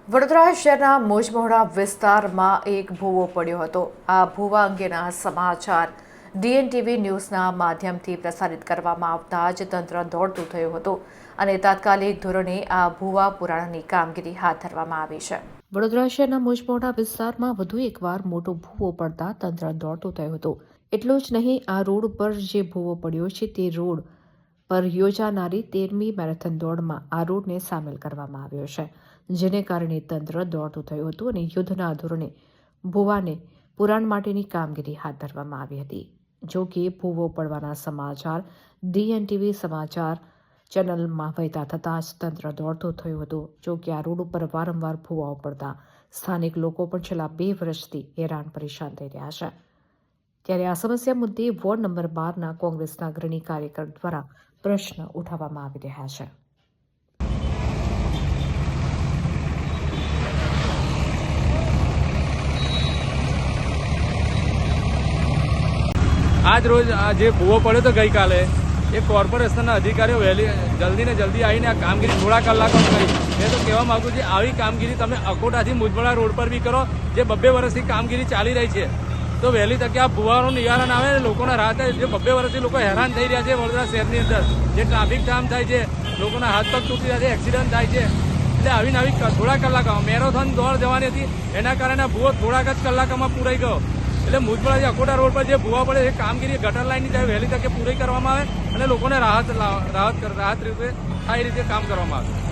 વડોદરા શહેરના મોજમોહડા વિસ્તારમાં એક ભૂવો પડ્યો હતો। આ ભૂવા અંગેના સમાચાર ડીએનટીવી ન્યૂઝના માધ્યમથી પ્રસારિત કરવામાં આવતા જ તંત્ર દોડતું થયું હતું અને તાત્કાલિક ધોરણે આ ભૂવા પુરાણની કામગીરી હાથ ધરવામાં આવી છે। વડોદરા શહેરના મોજમોહડા વિસ્તારમાં વધુ એકવાર મોટો ભૂવો પડતા તંત્ર દોડતું થયું હતું। એટલું જ નહીં, આ રોડ પર જે ભૂવો પડ્યો છે તે રોડ પર યોજાનારી 13મી મેરેથોન દોડમાં આ રોડને સામેલ કરવામાં આવ્યો છે, જેને કારણે તંત્ર દોડતું થયું હતું અને યુદ્ધના ધોરણે ભૂવાને પુરાણ માટેની કામગીરી હાથ ધરવામાં આવી હતી। જો કે ભૂવો પડવાના સમાચાર ડીએનટીવી સમાચાર ચેનલમાં વહેતા થતાં જ તંત્ર દોડતું થયું હતું। જો કે આ રોડ ઉપર વારંવાર ભૂવાઓ પડતા સ્થાનિક લોકો પણ છેલ્લા 2 વર્ષથી હેરાન પરેશાન થઈ રહ્યા છે। ત્યારે આ સમસ્યા મુદ્દે વોર્ડ નંબર 12ના કોંગ્રેસના અગ્રણી કાર્યકર દ્વારા પ્રશ્ન ઉઠાવવામાં આવી રહ્યા છે। આજ રોજ જે ભૂવો પડ્યો તો ગઈકાલે એ કોર્પોરેશનના અધિકારીઓ જલ્દી ને જલ્દી આવીને આ કામગીરી થોડા કલાકોમાં કરી। મેં તો કહેવા માંગુ છું, આવી કામગીરી તમે અકોટાથી મુજમોડા રોડ પર બી કરો, જે 2 વર્ષથી કામગીરી ચાલી રહી છે, તો વહેલી તકે આ ભૂવાનું નિવારણ આવે ને લોકોના રાહત। જે 2 વર્ષથી લોકો હેરાન થઈ રહ્યા છે વડોદરા શહેરની અંદર, જે ટ્રાફિક જામ થાય છે, લોકોના હાથ પગ તૂટી રહ્યા છે, એક્સિડન્ટ થાય છે, એટલે આવીને આવી થોડા કલાકોમાં મેરેથોન દોડ જવાની હતી, એના કારણે ભૂવો થોડાક જ કલાકોમાં પૂરાઈ ગયો। એટલે મુજમોડા જે અકોટા રોડ પર જે ભૂવા પડે એ કામગીરી ગટર લાઇનની જાય વહેલી તકે પૂરી કરવામાં આવે અને લોકોને રાહત રીતે આ રીતે કામ કરવામાં આવે।